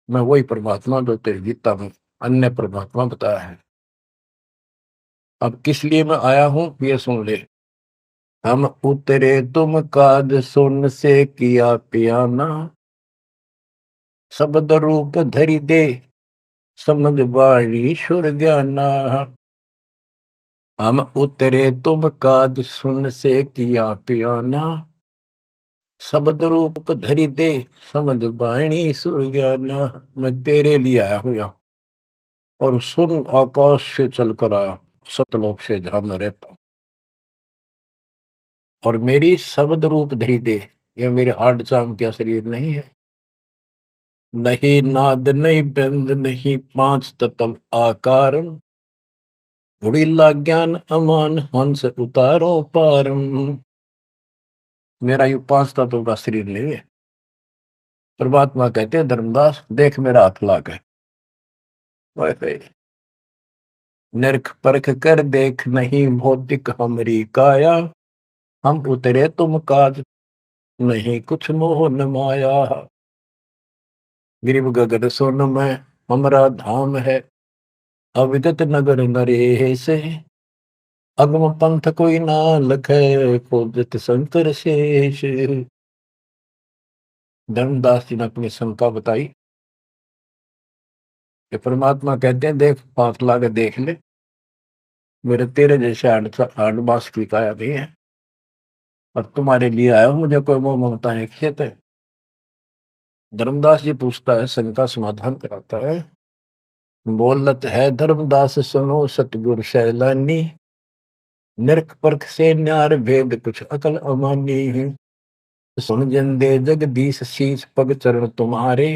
मैं वही परमात्मा जो तेरी गीता में अन्य परमात्मा बताया है। अब किस लिए मैं आया हूं ये सुन ले। हम उतरे तुम काज सुन से किया पियाना, शब्द रूप धरि दे, समझ वाणी सुर ज्ञाना। हम उतरे तुम काज सुन से किया पियाना, शब्द रूप धरि दे, समझ वाणी सुर ज्ञाना। मैं तेरे लिए आया हूं यहाँ, और सुन आकाश से चलकर आया, सतलोक से जहां मैं रहता हूं। और मेरी शब्द रूप धरि दे, ये मेरे हार्ड चाम का शरीर नहीं है, नहीं नाद नहीं बंद नहीं पांच तत्व आकार, उड़ीला ज्ञान अमान हंस उतारो पारम। मेरा ये पांच तत्वों का शरीर नहीं है। परमात्मा कहते हैं, धर्मदास देख मेरा हाथ लाग है, नरक परख कर देख नहीं भौतिक हमरी काया, हम उतरे तुम काज नहीं कुछ मोह न माया। गिरिव गगन सोन में हमरा धाम है, अविदत नगर नरे से, अगम पंथ कोई ना लखे, खोजत संकर शेष। धर्मदास जी ने अपनी शंका बताई कि परमात्मा कहते हैं, देख पास लाके देख ले, मेरे तेरे जैसे आठ मास की काया नहीं है, और तुम्हारे लिए आया हूं, मुझे कोई मोह ममता है खेत है। धर्मदास जी पूछता है, शंका समाधान कराता है, बोलत है धर्मदास सुनो सतगुरु सैलानी, नरक परख से न्यार भेद कुछ अकल अमानी है। सुन जन दे जगदीश शीश पग चरण तुम्हारे,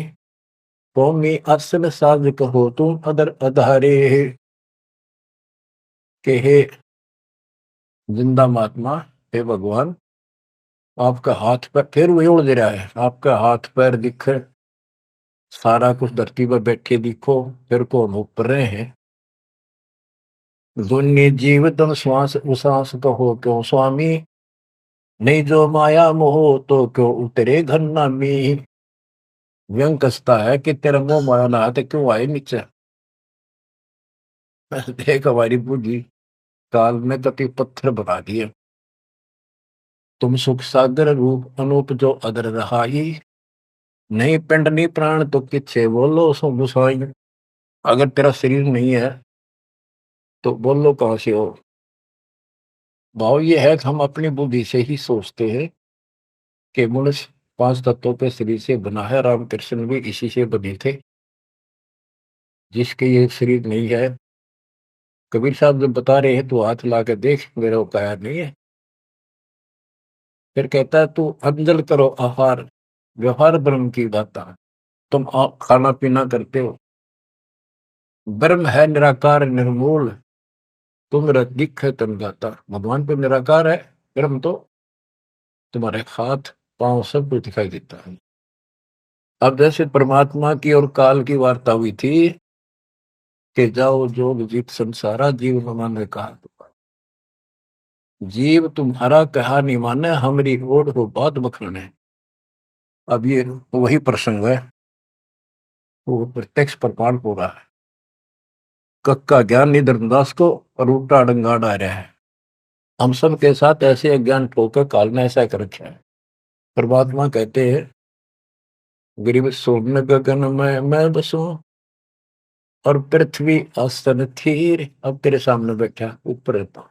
कौमी असल साज कहो तुम अदर अधारे। के हे जिंदा महात्मा, हे भगवान, आपका हाथ पैर फिर वही उड़ दे रहा है, आपका हाथ पैर दिख, सारा कुछ धरती पर बैठे दिखो, फिर कौन ऊपर रहे हैं। दुन्नी जीव तम श्वास उश्वास कहो क्यों स्वामी, नहीं जो माया मोह तो क्यों उतरे घर नामी। व्यंग कसता है कि तेरा मोह माया ना तो क्यों आए नीचे। देख हमारी बुद्धि काल में कति पत्थर बना दिए, तुम सुख सागर रूप अनूप जो अदर रहाई, नहीं पिंड नहीं प्राण तो किच्छे बोलो सो गुसाई। अगर तेरा शरीर नहीं है तो बोलो कहां से हो। भाव ये है कि हम अपनी बुद्धि से ही सोचते हैं कि मनुष्य पांच तत्वों पे शरीर से बना है, रामकृष्ण भी इसी से बने थे। जिसके ये शरीर नहीं है, कबीर साहब जब बता रहे हैं तो हाथ ला के देख, मेरा वो काया नहीं है। फिर कहता है, तू अंजल करो आहार, व्यवहार ब्रह्म की दाता। तुम खाना पीना करते हो, ब्रह्म है निराकार निर्मूल, तुम दिख है तन गाता। भगवान तो निराकार है, ब्रह्म तो तुम्हारे हाथ पांव सब कुछ दिखाई देता है। अब जैसे परमात्मा की और काल की वार्ता हुई थी कि जाओ जोग जीत संसारा, जीव न माने कहा। जीव तुम्हारा कहा नहीं माने, हमारी ओर हो बात बखाने। अब ये वही प्रसंग है, वो प्रत्यक्ष प्रमाण हो रहा है। कक्का ज्ञान नहीं धर्मदास को, और उल्टा डंगाड़ आ रहा है। हम सब के साथ ऐसे अज्ञान ठोकर काल ने ऐसा कर रखा है। परमात्मा कहते हैं गरीब सोने गगन में मैं बसूं, और पृथ्वी आसन थीर। अब तेरे सामने बैठा ऊपर रहता।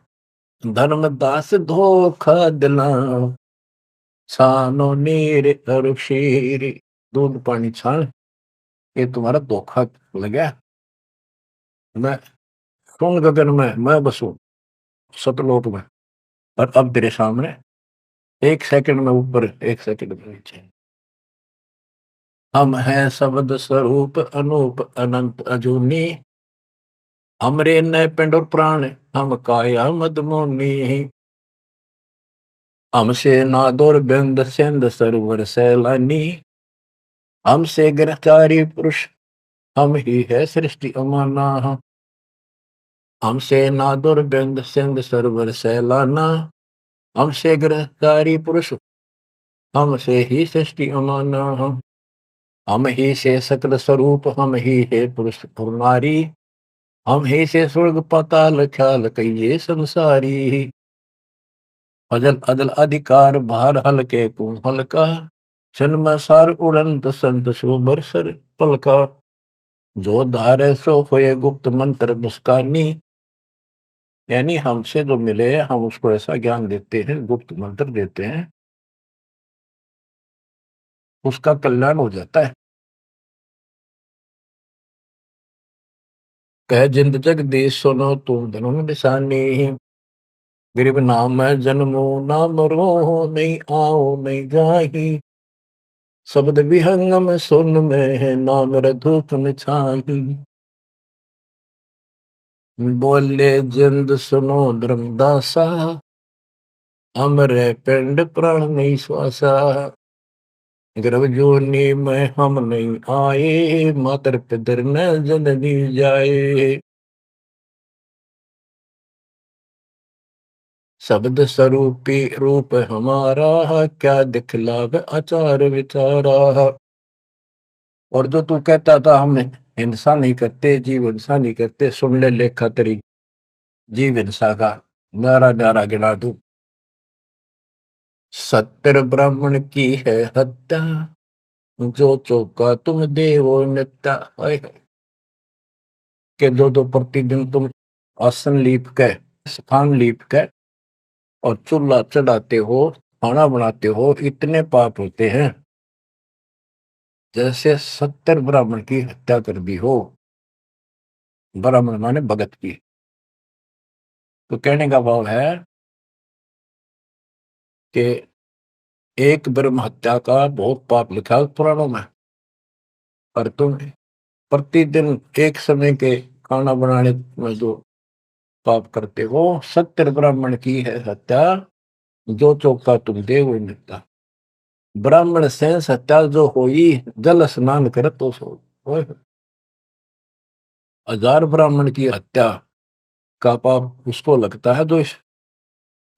धर्मदास धोखा दिला, छानो नीर और शीर। दूध पानी छान, ये तुम्हारा धोखा लगा। मैं कौन गगन में मैं बसूं, सतलोक में, और अब तेरे सामने एक सेकंड में ऊपर, एक सेकंड में नीचे। हम हैं शब्द स्वरूप अनूप अनंत अजूनी, हमरे न पिंड और प्राण, हम काया मदमोनी। हमसे नादोर बिंद सिंध सरोवर सैलानी, हमसे गिरफ्तारी पुरुष, हम ही है सृष्टि अमाना। हमसे नादुर बिंद सिंध सरोवर सैलाना, हमसे गिरफ्तारी पुरुष, हमसे ही सृष्टि अमाना। हम ही से सकल स्वरूप, हम ही है पुरुष और नारी, हम ही से स्वर्ग पाताल ख्याल कहिए संसारी। अजल अदल अधिकार भार हल्के को हल्का, जन्म सार उड़ंत संत सुबर सर पलका। जो धारे सो होए गुप्त मंत्र मुस्कानी, यानी हमसे जो मिले हम उसको ऐसा ज्ञान देते हैं, गुप्त मंत्र देते हैं, उसका कल्याण हो जाता है। कह जिंद जग देश सुनो तुम धनुम निशानी, गरीब नाम है जन्मो ना मरो, नहीं आओ नहीं जाही। शब्द विहंगम सुन में है नाम रधूप छाही। बोले जिंद सुनो धर्मदासा, अमरे पिंड प्राण नहीं श्वासा। गर्भ जोनी में हम नहीं आए, मातर पितर न जननी जाए। शब्द स्वरूपी रूप हमारा, क्या दिखलावे आचार विचारा। और जो तू कहता था हम हिंसा नहीं करते, जीव हिंसा नहीं करते, सुन ले लेखा तेरी जीव हिंसा का नारा नारा गिना दू। सत्तर ब्राह्मण की है हत्या, जो चौका तुम देवो नित्या। के दो दो प्रतिदिन तुम आसन लीप के, स्थान लीप के, और चूल्हा चढ़ाते हो, खाना बनाते हो, इतने पाप होते हैं जैसे 70 ब्राह्मण की हत्या कर दी हो। ब्राह्मण माने भगत की। तो कहने का भाव है कि एक ब्रह्म हत्या का बहुत पाप लिखा है पुराणों में, और तुम प्रतिदिन एक समय के खाना बनाने में जो पाप करते हो, 70 ब्राह्मण की है हत्या, जो चौका तुम दे वो मिलता। ब्राह्मण से हत्या जो हुई, जल स्नान कर तो सो। ओए, 1000 ब्राह्मण की हत्या का पाप उसको लगता है जो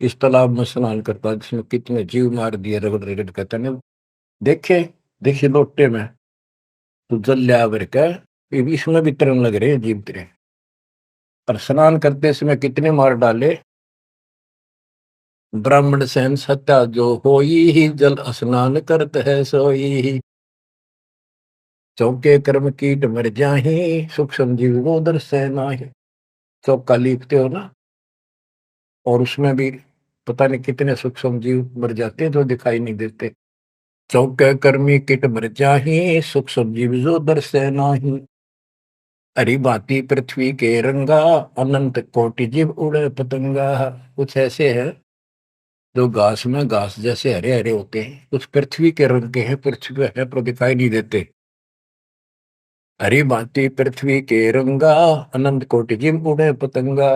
इस तालाब में स्नान करता है, जिसमें कितने जीव मार दिए, रगड़ रगड़ कहते हैं। देखे देखिए लोटे में तो जल लिया भर के, इसमें भी तरन लग रहे हैं जीव तेरे। और स्नान करते समय कितने मार डाले। ब्राह्मण सहन सत्या जो होई ही, जल स्नान करत है सोई ही। चौके कर्म कीट मर जाही, सूक्ष्म जीव वो दर्शे नाही। चौका लीपते हो ना, और उसमें भी पता नहीं कितने सूक्ष्म जीव मर जाते हैं जो दिखाई नहीं देते। चौके कर्मी किट मर जाही, सूक्ष्म जीव जो दर्शे नाही। हरी भांति पृथ्वी के रंगा, अनंत कोटि जीव उड़े पतंगा। कुछ ऐसे है जो घास में घास जैसे हरे हरे होते हैं, कुछ पृथ्वी के रंग के हैं, पृथ्वी पे है पर दिखाई नहीं देते। हरी भांति पृथ्वी के रंगा, अनंत कोटि जीव उड़े पतंगा।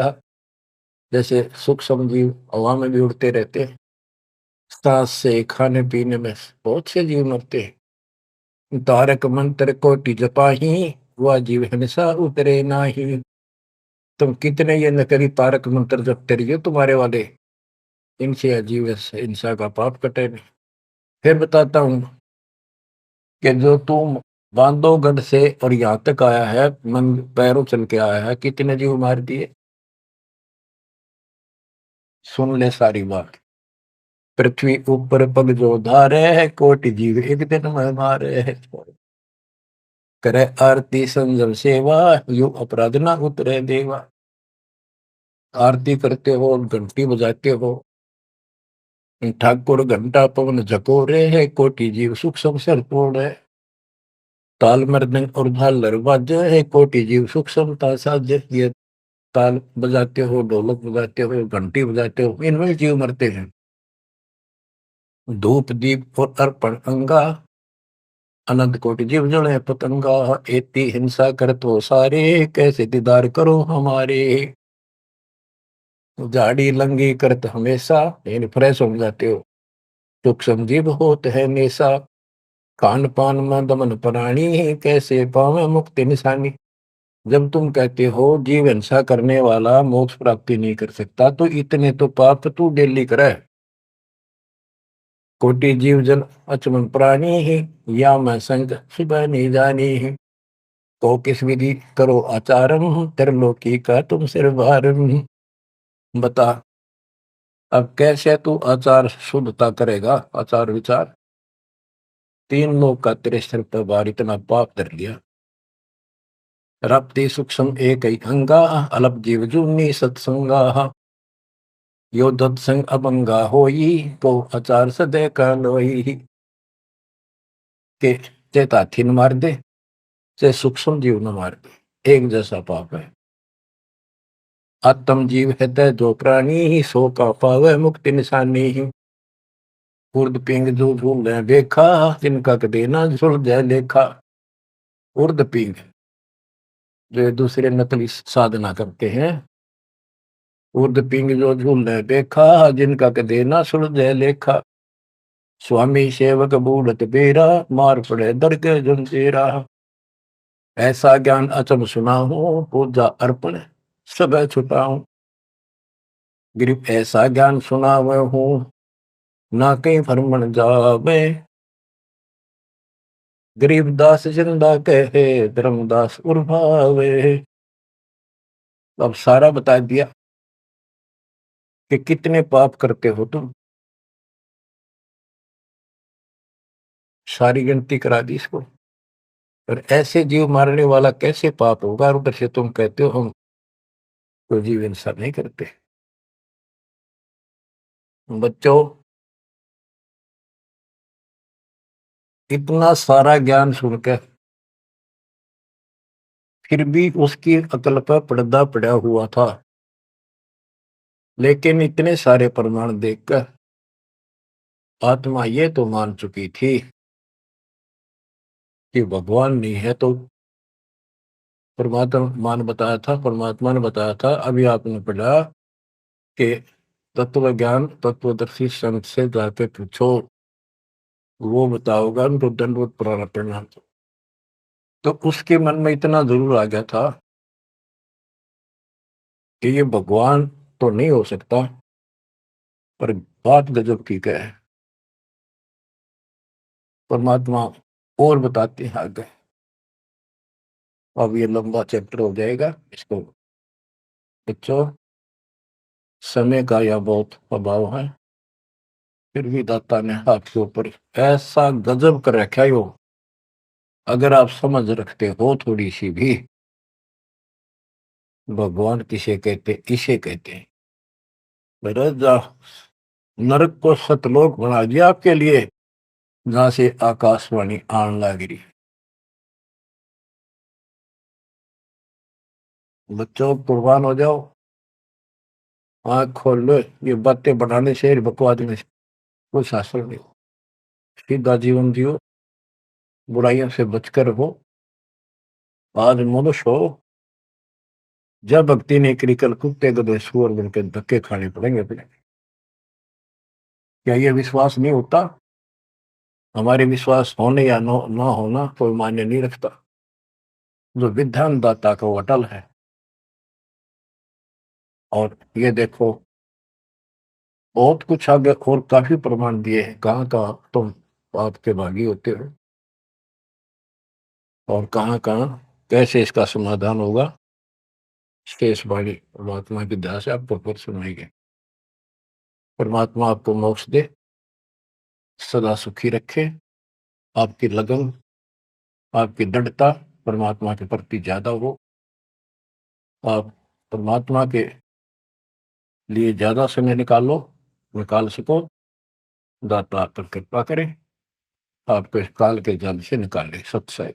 जैसे सूक्ष्म जीव हवा में भी उड़ते रहते, सांस से खाने पीने में बहुत से जीव मरते हैं। तारक मंत्र कोटि जपाही, वह जीव हिंसा उतरे नाही। तुम कितने ये नकली तारक मंत्र जपते रहिए तुम्हारे वाले, इनसे अजीब हिंसा का पाप कटे नहीं। फिर बताता हूं कि जो तुम बांधवगढ़ से और यहाँ तक आया है, मन पैरों चल के आया है, कितने जीव मार दिए। सुन ले सारी बात। पृथ्वी ऊपर पग जो धारे है, कोटि जीव एक दिन में मारे है। करे आरती संजम सेवा, यु अपराध ना उतरे देवा। आरती करते हो, घंटी बजाते हो, ठाकुर घंटा पवन झकोरे है, कोटि जीव सुख संसर तोड़े। ताल मृदंग और झालर बाजे है, कोटि जीव सुख समता साजे। ये ताल बजाते हो, ढोलक बजाते हो, घंटी बजाते हो, इनमें जीव मरते हैं। धूप दीप और अर्पण अंगा, अनंत कोटि जीव जड़े पतंगा। एती हिंसा कर तो सारे, कैसे दीदार करो हमारे। झाड़ी लंगी करत हमेशा, इन फ्रेश हो जाते हो। सुख संजीव होत है नेसा, खान पान में दमन प्राणी, कैसे पावे मुक्ति निशानी। जब तुम कहते हो जीव हिंसा करने वाला मोक्ष प्राप्ति नहीं कर सकता, तो इतने तो पाप तू डेली करे। कोटि जीव जन अचमन प्राणी ही, या मैं संग सुबह नहीं जानी ही। तो किस विधि करो आचारम, त्रिलोकी का तुम सिर भारम। बता अब कैसे तू आचार शुद्धता करेगा, आचार विचार। तीन लोग का तेरे सिर पर भार इतना पाप धर लिया। रप्ति सूक्ष्म एक ही अंगा, अलप जीव जूनी सत्संगा। यो दत्संग अभंगा होई, को आचार सदे का लोई। के चेत हाथी न मार दे, चाहे सूक्ष्म जीव न मार दे, एक जैसा पाप है। आत्म जीव है तय जो प्राणी ही, सो का पावे मुक्ति निशानी ही। उर्द पिंग जो झूल देखा, जिनका कदे ना सुलझे लेखा। उर्द पिंग जो दूसरे नकली साधना करते हैं, उर्द पिंग जो झूल देखा, जिनका कदे ना सुलझे लेखा। स्वामी सेवक बूढ़त बेरा, मार पड़े दर के जंजीरा। ऐसा ज्ञान अचम सुना हूं, पूजा अर्पण सब छुटाऊं। गिरिप ऐसा ज्ञान सुना हूं, ना कहीं फरमन जावे। गरीबदास जिंदा कहे, धर्मदास उर्भावे। अब सारा बता दिया कि कितने पाप करते हो तुम, सारी गिनती करा दी इसको। और ऐसे जीव मारने वाला कैसे पाप होगा, और उधर से तुम कहते हो हम तो जीव हिंसा नहीं करते। बच्चों, इतना सारा ज्ञान सुनकर फिर भी उसकी अकल पर पर्दा पड़ा हुआ था। लेकिन इतने सारे प्रमाण देखकर आत्मा ये तो मान चुकी थी कि भगवान नहीं है, तो परमात्मा ने बताया था। अभी आपने पढ़ा कि तत्व ज्ञान तत्वदर्शी संत से जाके पूछो, वो बताओगा उनको दंडवत प्रणाम। तो उसके मन में इतना जरूर आ गया था कि ये भगवान तो नहीं हो सकता, पर बात गजब की क्या है। परमात्मा और बताते हैं आगे। अब ये लंबा चैप्टर हो जाएगा, इसको बच्चों समय का यह बहुत अभाव है। फिर भी दाता ने हाथ के ऊपर ऐसा गजब कर रखा है। यो अगर आप समझ रखते हो थोड़ी सी भी, भगवान किसे कहते, इसे कहते हैं। नरक को सतलोक बना दिया आपके लिए, जहां से आकाशवाणी आन लगी। बच्चों कुर्बान हो जाओ, आंख खोल लो। ये बातें बनाने से, बकवाद में कोई शास्त्र नहीं। सीधा जीवन जियो, बुराइयों से बचकर रहो। आज मनुष्य हो, जब भक्ति नहीं करी, कल कुत्ते गधे सुअर बन के धक्के खाने पड़ेंगे अपने। क्या ये विश्वास नहीं होता? हमारे विश्वास होने या ना होना कोई मायने नहीं रखता। जो विधान दाता का वो अटल है। और ये देखो, बहुत कुछ आगे और काफी प्रमाण दिए हैं, कहाँ कहाँ तुम आपके भागी होते हो और कहाँ कहाँ कैसे इसका समाधान होगा। शेष वाली परमात्मा की दया से आपको फिर सुनाएंगे। परमात्मा आपको मोक्ष दे, सदा सुखी रखे, आपकी लगन, आपकी दृढ़ता परमात्मा के प्रति ज्यादा हो, आप परमात्मा के लिए ज्यादा समय निकाल सको। दाता आप पर कृपा करें, आपको इस काल के जल से निकाले। सत्संग।